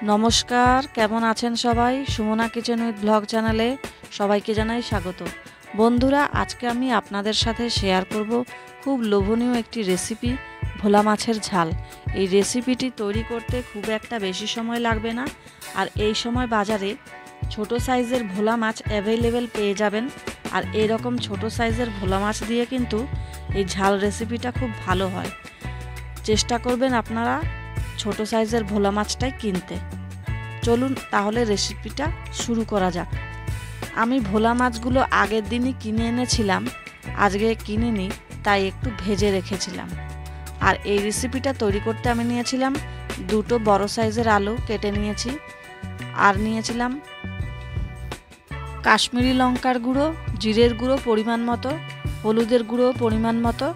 নমস্কার, কেমন আছেন সবাই? সুমনা কিচেন উইথ ব্লগ চ্যানেলে সবাইকে জানাই স্বাগত। বন্ধুরা, আজকে আমি আপনাদের সাথে শেয়ার করব খুব লোভনীয় একটি রেসিপি, ভোলা মাছের ঝাল। এই রেসিপিটি তৈরি করতে খুব একটা বেশি সময় লাগবে না, আর এই সময় বাজারে ছোট সাইজের ভোলা মাছ অ্যাভেলেবেল পেয়ে যাবেন। আর এরকম ছোট সাইজের ভোলা মাছ দিয়ে কিন্তু এই ঝাল রেসিপিটা খুব ভালো হয়। চেষ্টা করবেন আপনারা ছোট সাইজের ভোলা মাছটাই কিনতে। চলুন তাহলে রেসিপিটা শুরু করা যাক। আমি ভোলা মাছগুলো আগের দিনই কিনে এনেছিলাম, আজকে কিনিনি, তাই একটু ভেজে রেখেছিলাম। আর এই রেসিপিটা তৈরি করতে আমি নিয়েছিলাম দুটো বড় সাইজের আলু কেটে নিয়েছি, আর নিয়েছিলাম কাশ্মীরি লঙ্কার গুঁড়ো, জিরের গুঁড়ো পরিমাণ মতো, হলুদের গুঁড়ো পরিমাণ মতো,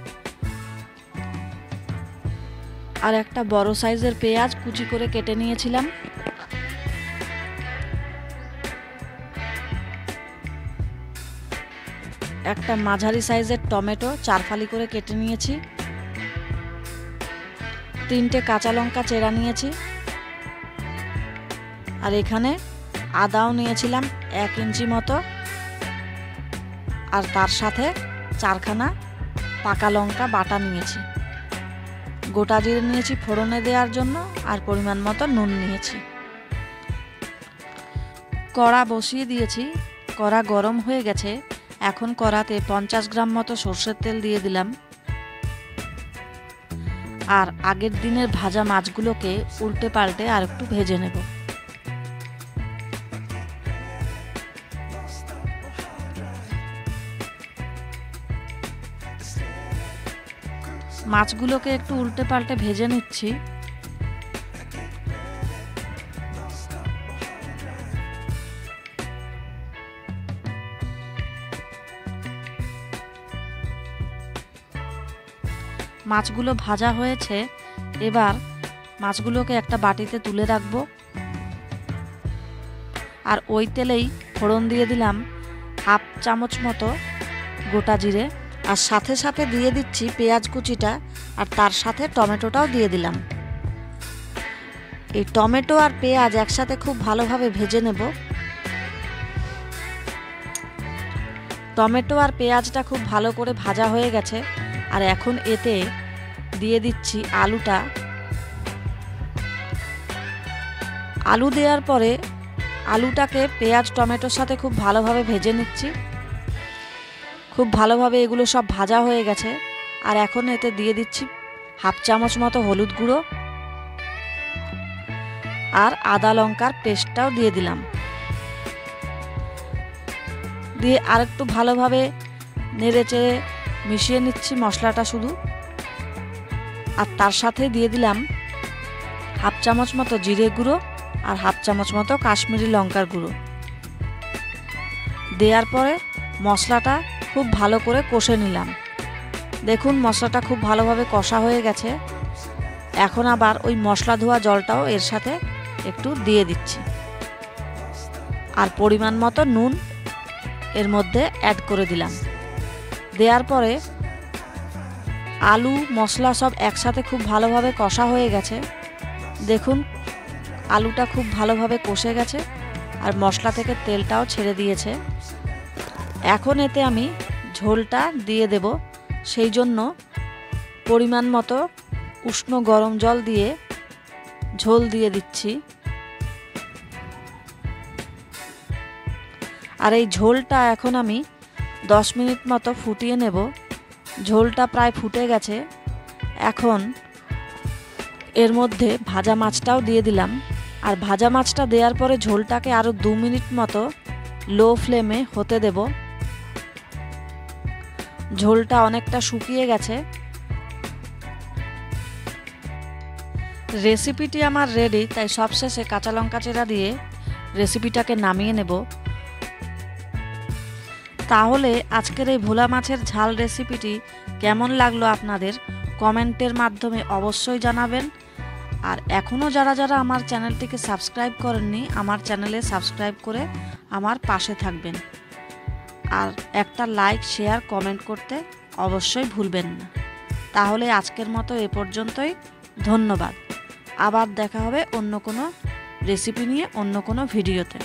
আর একটা বড় সাইজের পেঁয়াজ কুচি করে কেটে নিয়েছিলাম। একটা মাঝারি সাইজের টমেটো 4 ফালি করে কেটে নিয়েছি। 3টে কাঁচা লঙ্কা চেরা নিয়েছি। আর এখানে আদাও নিয়েছিলাম 1 ইঞ্চি মতো, আর তার সাথে 4খানা পাকা লঙ্কা বাটা নিয়েছি। গোটা জিরে নিয়েছি ফোড়নে দেওয়ার জন্য, আর পরিমাণ মতো নুন নিয়েছি। কড়া বসিয়ে দিয়েছি, কড়া গরম হয়ে গেছে। এখন কড়াতে 50 গ্রাম মতো সরষের তেল দিয়ে দিলাম, আর আগের দিনের ভাজা মাছগুলোকে উল্টে পাল্টে আর একটু ভেজে নেব। মাছগুলোকে একটু উল্টে পাল্টে ভেজে নিচ্ছি। মাছগুলো ভাজা হয়েছে, এবার মাছগুলোকে একটা বাটিতে তুলে রাখবো। আর ওই তেলেই ফোড়ন দিয়ে দিলাম 1/2 চামচ মতো গোটা জিরে, আর সাথে সাথে দিয়ে দিচ্ছি পেঁয়াজ কুচিটা, আর তার সাথে টমেটোটাও দিয়ে দিলাম। এই টমেটো আর পেঁয়াজ একসাথে খুব ভালোভাবে ভেজে নেব। টমেটো আর পেঁয়াজটা খুব ভালো করে ভাজা হয়ে গেছে, আর এখন এতে দিয়ে দিচ্ছি আলুটা। আলু দেওয়ার পরে আলুটাকে পেঁয়াজ টমেটোর সাথে খুব ভালোভাবে ভেজে নিচ্ছি। খুব ভালোভাবে এগুলো সব ভাজা হয়ে গেছে, আর এখন এতে দিয়ে দিচ্ছি 1/2 চামচ মতো হলুদ গুঁড়ো, আর আদা লঙ্কার পেস্টটাও দিয়ে দিলাম। দিয়ে আরেকটু ভালোভাবে নেড়েচেড়ে মিশিয়ে নিচ্ছি মশলাটা শুধু। আর তার সাথে দিয়ে দিলাম 1/2 চামচ মতো জিরে গুঁড়ো, আর 1/2 চামচ মতো কাশ্মীরি লঙ্কার গুঁড়ো। দেওয়ার পরে মশলাটা খুব ভালো করে কষে নিলাম। দেখুন মশলাটা খুব ভালোভাবে কষা হয়ে গেছে। এখন আবার ওই মশলা ধোয়া জলটাও এর সাথে একটু দিয়ে দিচ্ছি, আর পরিমাণ মতো নুন এর মধ্যে অ্যাড করে দিলাম। দেওয়ার পরে আলু মশলা সব একসাথে খুব ভালোভাবে কষা হয়ে গেছে। দেখুন আলুটা খুব ভালোভাবে কষে গেছে, আর মশলা থেকে তেলটাও ছেড়ে দিয়েছে। এখন এতে আমি ঝোলটা দিয়ে দেব, সেই জন্য পরিমাণ মতো উষ্ণ গরম জল দিয়ে ঝোল দিয়ে দিচ্ছি। আর এই ঝোলটা এখন আমি 10 মিনিট মতো ফুটিয়ে নেব। ঝোলটা প্রায় ফুটে গেছে। এখন এর মধ্যে ভাজা মাছটাও দিয়ে দিলাম, আর ভাজা মাছটা দেওয়ার পরে ঝোলটাকে আরও 2 মিনিট মতো লো ফ্লেমে হতে দেব। ঝোলটা অনেকটা শুকিয়ে গেছে। রেসিপিটি আমার রেডি, তাই সবশেষে কাঁচা লঙ্কা চেরা দিয়ে রেসিপিটাকে নামিয়ে নেব। তাহলে আজকের এই ভোলা মাছের ঝাল রেসিপিটি কেমন লাগলো আপনাদের কমেন্টের মাধ্যমে অবশ্যই জানাবেন। আর এখনও যারা যারা আমার চ্যানেলটিকে সাবস্ক্রাইব করেননি, আমার চ্যানেলে সাবস্ক্রাইব করে আমার পাশে থাকবেন। আর একটা লাইক শেয়ার কমেন্ট করতে অবশ্যই ভুলবেন না। তাহলে আজকের মতো এ পর্যন্তই। ধন্যবাদ। আবার দেখা হবে অন্য কোনো রেসিপি নিয়ে অন্য কোনো ভিডিওতে।